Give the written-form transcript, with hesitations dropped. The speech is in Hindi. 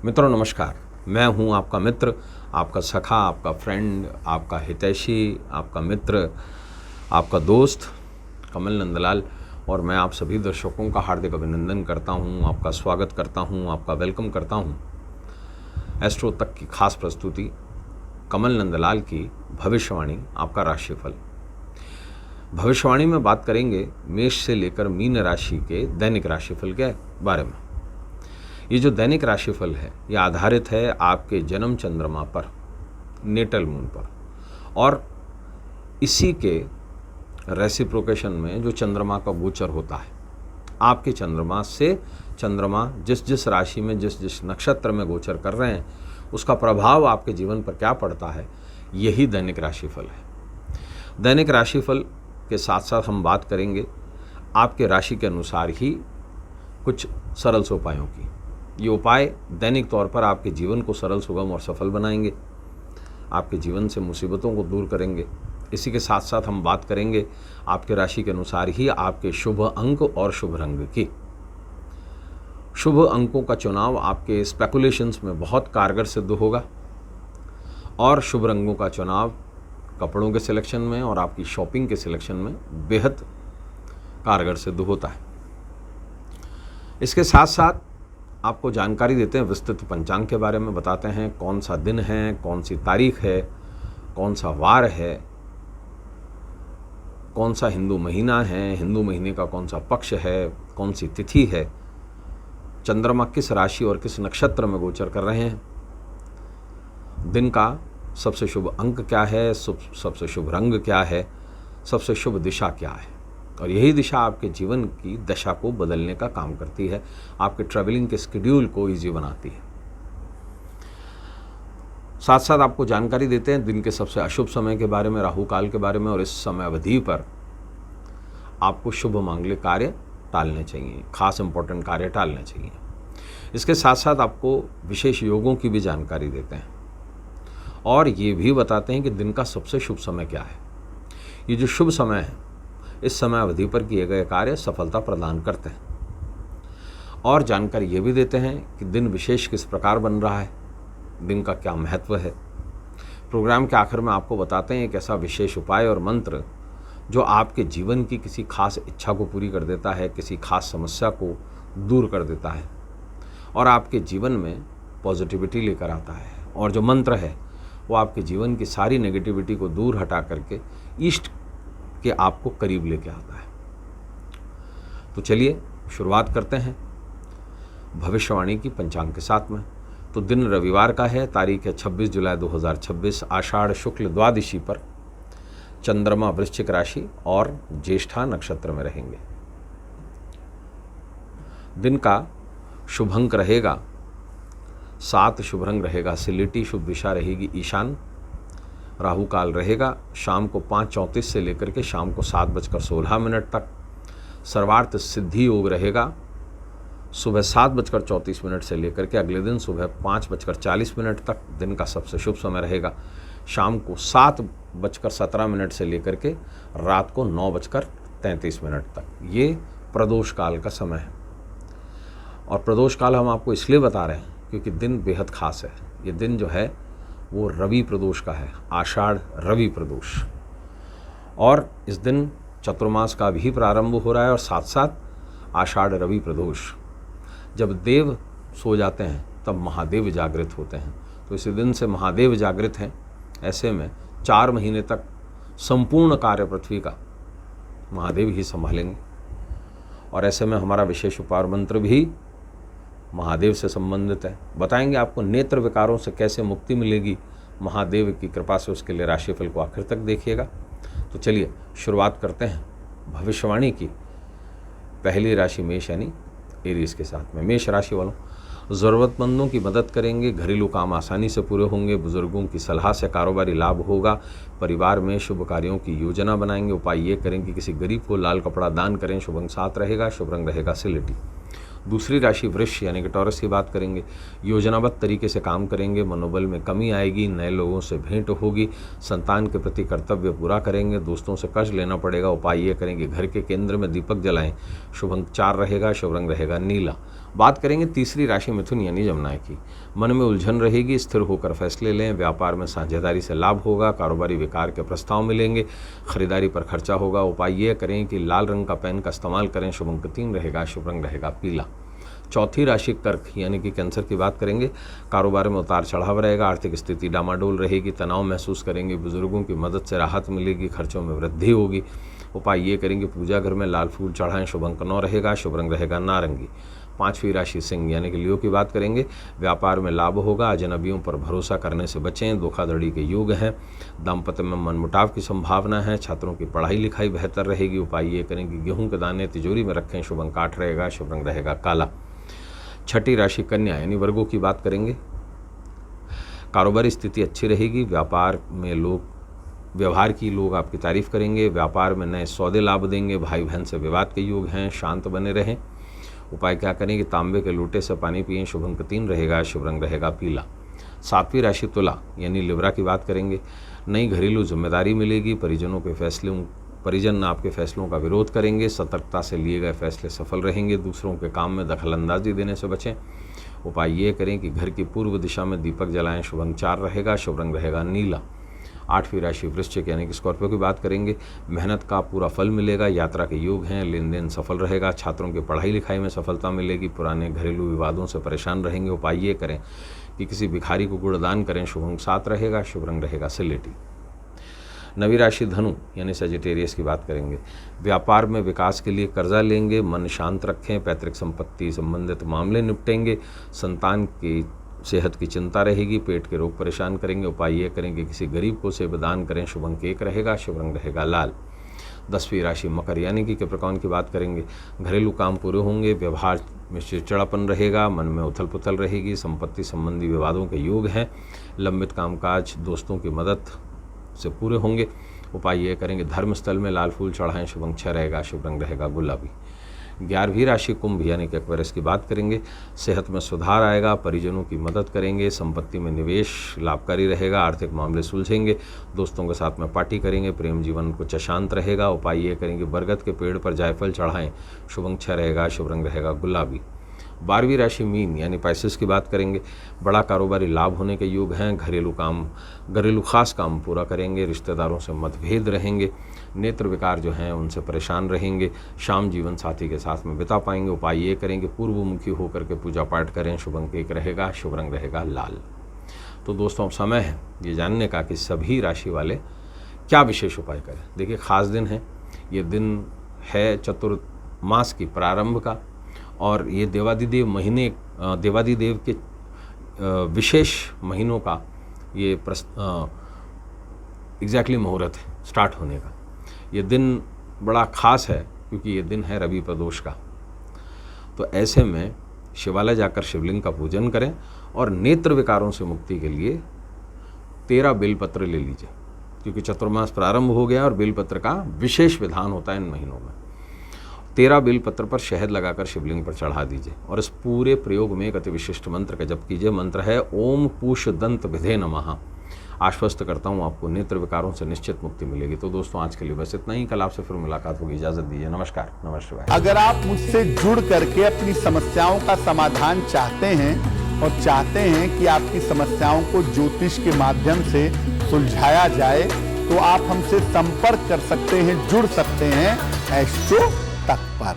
मित्रों नमस्कार। मैं हूं आपका मित्र, आपका सखा, आपका फ्रेंड, आपका हितैषी, आपका मित्र, आपका दोस्त कमल नंदलाल। और मैं आप सभी दर्शकों का हार्दिक अभिनंदन करता हूं, आपका स्वागत करता हूं, आपका वेलकम करता हूं एस्ट्रो तक की खास प्रस्तुति कमल नंदलाल की भविष्यवाणी, आपका राशिफल। भविष्यवाणी में बात करेंगे मेष से लेकर मीन राशि के दैनिक राशिफल के बारे में। ये जो दैनिक राशिफल है ये आधारित है आपके जन्म चंद्रमा पर, नेटल मून पर, और इसी के रेसिप्रोकेशन में जो चंद्रमा का गोचर होता है, आपके चंद्रमा से चंद्रमा जिस जिस राशि में जिस जिस नक्षत्र में गोचर कर रहे हैं उसका प्रभाव आपके जीवन पर क्या पड़ता है, यही दैनिक राशिफल है। दैनिक राशिफल के साथ साथ हम बात करेंगे आपके राशि के अनुसार ही कुछ सरल से उपायों की। ये उपाय दैनिक तौर पर आपके जीवन को सरल, सुगम और सफल बनाएंगे, आपके जीवन से मुसीबतों को दूर करेंगे। इसी के साथ साथ हम बात करेंगे आपके राशि के अनुसार ही आपके शुभ अंक और शुभ रंग की। शुभ अंकों का चुनाव आपके स्पेकुलेशंस में बहुत कारगर सिद्ध होगा और शुभ रंगों का चुनाव कपड़ों के सिलेक्शन में और आपकी शॉपिंग के सिलेक्शन में बेहद कारगर सिद्ध होता है। इसके साथ साथ आपको जानकारी देते हैं विस्तृत पंचांग के बारे में, बताते हैं कौन सा दिन है, कौन सी तारीख है, कौन सा वार है, कौन सा हिंदू महीना है, हिंदू महीने का कौन सा पक्ष है, कौन सी तिथि है, चंद्रमा किस राशि और किस नक्षत्र में गोचर कर रहे हैं, दिन का सबसे शुभ अंक क्या है, सबसे शुभ रंग क्या है, सबसे शुभ दिशा क्या है। और यही दिशा आपके जीवन की दशा को बदलने का काम करती है, आपके ट्रैवलिंग के शेड्यूल को ईजी बनाती है। साथ साथ आपको जानकारी देते हैं दिन के सबसे अशुभ समय के बारे में, राहु काल के बारे में, और इस समय अवधि पर आपको शुभ मांगलिक कार्य टालने चाहिए, खास इंपॉर्टेंट कार्य टालने चाहिए। इसके साथ साथ आपको विशेष योगों की भी जानकारी देते हैं और ये भी बताते हैं कि दिन का सबसे शुभ समय क्या है। ये जो शुभ समय है, इस समय अवधि पर किए गए कार्य सफलता प्रदान करते हैं। और जानकारी ये भी देते हैं कि दिन विशेष किस प्रकार बन रहा है, दिन का क्या महत्व है। प्रोग्राम के आखिर में आपको बताते हैं एक ऐसा विशेष उपाय और मंत्र जो आपके जीवन की किसी खास इच्छा को पूरी कर देता है, किसी खास समस्या को दूर कर देता है और आपके जीवन में पॉजिटिविटी लेकर आता है। और जो मंत्र है वो आपके जीवन की सारी नेगेटिविटी को दूर हटा करके इष्ट के आपको करीब लेके आता है। तो चलिए शुरुआत करते हैं भविष्यवाणी की पंचांग के साथ में। तो दिन रविवार का है, तारीख है 26 जुलाई 2026, आषाढ़ शुक्ल द्वादशी पर चंद्रमा वृश्चिक राशि और ज्येष्ठा नक्षत्र में रहेंगे। दिन का शुभ अंक रहेगा 7, शुभ रंग रहेगा सिलेटी, शुभ दिशा रहेगी ईशान, राहु काल रहेगा शाम को 5:34 से लेकर के शाम को 7:16 तक, सर्वार्थ सिद्धि योग रहेगा सुबह 7:34 से लेकर के अगले दिन सुबह 5:40 तक। दिन का सबसे शुभ समय रहेगा शाम को 7:17 से लेकर के रात को 9:33 तक। ये प्रदोष काल का समय है और प्रदोष काल हम आपको इसलिए बता रहे हैं क्योंकि दिन बेहद खास है। ये दिन जो है वो रवि प्रदोष का है, आषाढ़ रवि प्रदोष, और इस दिन चतुर्मास का भी प्रारंभ हो रहा है और साथ साथ आषाढ़ रवि प्रदोष। जब देव सो जाते हैं तब महादेव जागृत होते हैं, तो इसी दिन से महादेव जागृत हैं। ऐसे में 4 महीने तक संपूर्ण कार्य पृथ्वी का महादेव ही संभालेंगे और ऐसे में हमारा विशेष उपाय मंत्र भी महादेव से संबंधित है। बताएंगे आपको नेत्र विकारों से कैसे मुक्ति मिलेगी महादेव की कृपा से, उसके लिए राशिफल को आखिर तक देखिएगा। तो चलिए शुरुआत करते हैं भविष्यवाणी की पहली राशि मेष यानी एरीज के साथ में। मेष राशि वालों, ज़रूरतमंदों की मदद करेंगे, घरेलू काम आसानी से पूरे होंगे, बुजुर्गों की सलाह से कारोबारी लाभ होगा, परिवार में शुभ कार्यों की योजना बनाएंगे। उपाय ये करें कि किसी गरीब को लाल कपड़ा दान करें, शुभ अंक 7 रहेगा, शुभ रंग रहेगा सिलेटी। दूसरी राशि वृष यानी कि टॉरस की बात करेंगे, योजनाबद्ध तरीके से काम करेंगे, मनोबल में कमी आएगी, नए लोगों से भेंट होगी, संतान के प्रति कर्तव्य पूरा करेंगे, दोस्तों से कर्ज लेना पड़ेगा। उपाय ये करेंगे घर के केंद्र में दीपक जलाएं, शुभ अंक 4 रहेगा, शुभ रंग रहेगा नीला। बात करेंगे तीसरी राशि मिथुन यानी जमनाय की। मन में उलझन रहेगी, स्थिर होकर फैसले लें। व्यापार में साझेदारी से लाभ होगा, कारोबारी विकार के प्रस्ताव मिलेंगे, खरीदारी पर खर्चा होगा। उपाय यह करें कि लाल रंग का पेन का इस्तेमाल करें। शुभ अंक 3 रहेगा, शुभ रंग रहेगा पीला। चौथी राशि कर्क यानी कि कैंसर की बात करेंगे। कारोबार में उतार चढ़ाव रहेगा, आर्थिक स्थिति डामाडोल रहेगी, तनाव महसूस करेंगे, बुजुर्गों की मदद से राहत मिलेगी, खर्चों में वृद्धि होगी। उपाय ये करेंगे पूजा घर में लाल फूल चढ़ाएं। शुभ अंक 9 रहेगा, शुभ रंग रहेगा नारंगी। पांचवी राशि सिंह यानी कि लियो की बात करेंगे। व्यापार में लाभ होगा, अजनबियों पर भरोसा करने से बचें, धोखाधड़ी के योग हैं। दाम्पत्य में मनमुटाव की संभावना है, छात्रों की पढ़ाई लिखाई बेहतर रहेगी। उपाय ये करें कि गेहूं के दाने तिजोरी में रखें। शुभ अंक 8 रहेगा, शुभ रंग रहेगा काला। छठी राशि कन्या यानी वर्गों की बात करेंगे। कारोबारी स्थिति अच्छी रहेगी, व्यापार की लोग आपकी तारीफ करेंगे। व्यापार में नए सौदे लाभ देंगे, भाई बहन से विवाद के योग हैं, शांत बने रहें। उपाय क्या करें कि तांबे के लोटे से पानी पिएं। शुभ अंक 3 रहेगा, शुभ रंग रहेगा पीला। सातवीं राशि तुला यानी लिब्रा की बात करेंगे। नई घरेलू जिम्मेदारी मिलेगी, परिजन आपके फैसलों का विरोध करेंगे, सतर्कता से लिए गए फैसले सफल रहेंगे, दूसरों के काम में दखलंदाजी देने से बचें। उपाय ये करें कि घर की पूर्व दिशा में दीपक जलाएं। शुभ अंक 4 रहेगा, शुभ रंग रहेगा नीला। आठवीं राशि वृश्चिक यानी कि स्कॉर्पियो की बात करेंगे। मेहनत का पूरा फल मिलेगा, यात्रा के योग हैं, लेन देन सफल रहेगा, छात्रों की पढ़ाई लिखाई में सफलता मिलेगी, पुराने घरेलू विवादों से परेशान रहेंगे। उपाय ये करें कि किसी भिखारी को गुड़दान करें। शुभ अंक 7 रहेगा, शुभ रंग रहेगा सिलेटी। नवी राशि धनु यानी सजिटेरियस की बात करेंगे। व्यापार में विकास के लिए कर्जा लेंगे, मन शांत रखें, पैतृक संपत्ति संबंधित मामले निपटेंगे, संतान की सेहत की चिंता रहेगी, पेट के रोग परेशान करेंगे। उपाय ये करेंगे किसी गरीब को सेब दान करें। शुभ अंक 1 रहेगा, शुभ रंग रहेगा लाल। 10वीं राशि मकर यानी कि कैप्रिकॉर्न की बात करेंगे। घरेलू काम पूरे होंगे, व्यवहार में चिड़चिड़ापन रहेगा, मन में उथल पुथल रहेगी, संपत्ति संबंधी विवादों के योग हैं, लंबित कामकाज दोस्तों की मदद से पूरे होंगे। उपाय ये करेंगे धर्म स्थल में लाल फूल चढ़ाएं। शुभ अंक 6 रहेगा, शुभ रंग रहेगा गुलाबी। 11वीं राशि कुंभ यानी कि एक्वेरियस की बात करेंगे। सेहत में सुधार आएगा, परिजनों की मदद करेंगे, संपत्ति में निवेश लाभकारी रहेगा, आर्थिक मामले सुलझेंगे, दोस्तों के साथ में पार्टी करेंगे, प्रेम जीवन कुछ अशांत रहेगा। उपाय ये करेंगे बरगद के पेड़ पर जायफल चढ़ाएं। शुभ अंक 6 रहेगा, शुभ रंग रहेगा गुलाबी। 12वीं राशि मीन यानी पाइसेस की बात करेंगे। बड़ा कारोबारी लाभ होने के योग हैं, घरेलू खास काम पूरा करेंगे, रिश्तेदारों से मतभेद रहेंगे, नेत्र विकार जो हैं उनसे परेशान रहेंगे, शाम जीवन साथी के साथ में बिता पाएंगे। उपाय ये करेंगे पूर्वमुखी होकर के पूजा पाठ करें। शुभ अंक 1 रहेगा, शुभ रंग रहेगा लाल। तो दोस्तों अब समय है ये जानने का कि सभी राशि वाले क्या विशेष उपाय करें। देखिए खास दिन है, ये दिन है चतुर्मास की प्रारंभ का, और ये देवादिदेव के विशेष महीनों का ये एग्जैक्टली मुहूर्त है स्टार्ट होने का। ये दिन बड़ा ख़ास है क्योंकि ये दिन है रवि प्रदोष का। तो ऐसे में शिवालय जाकर शिवलिंग का पूजन करें और नेत्र विकारों से मुक्ति के लिए 13 बेलपत्र ले लीजिए, क्योंकि चतुर्मास प्रारंभ हो गया और बेलपत्र का विशेष विधान होता है इन महीनों में। 13 बेलपत्र पर शहद लगाकर शिवलिंग पर चढ़ा दीजिए और इस पूरे प्रयोग में एक अति विशिष्ट मंत्र का जप कीजिए। मंत्र है ओम पूष दंत विधे नमः। आश्वस्त करता हूँ आपको नेत्र विकारों से निश्चित मुक्ति मिलेगी। तो दोस्तों आज के लिए बस इतना ही, कल आपसे फिर मुलाकात होगी। इजाजत दीजिए, नमस्कार, नमस्कार। अगर आप मुझसे जुड़ करके अपनी समस्याओं का समाधान चाहते हैं और चाहते हैं कि आपकी समस्याओं को ज्योतिष के माध्यम से सुलझाया जाए, तो आप हमसे संपर्क कर सकते हैं, जुड़ सकते हैं एस्ट्रो तक पर।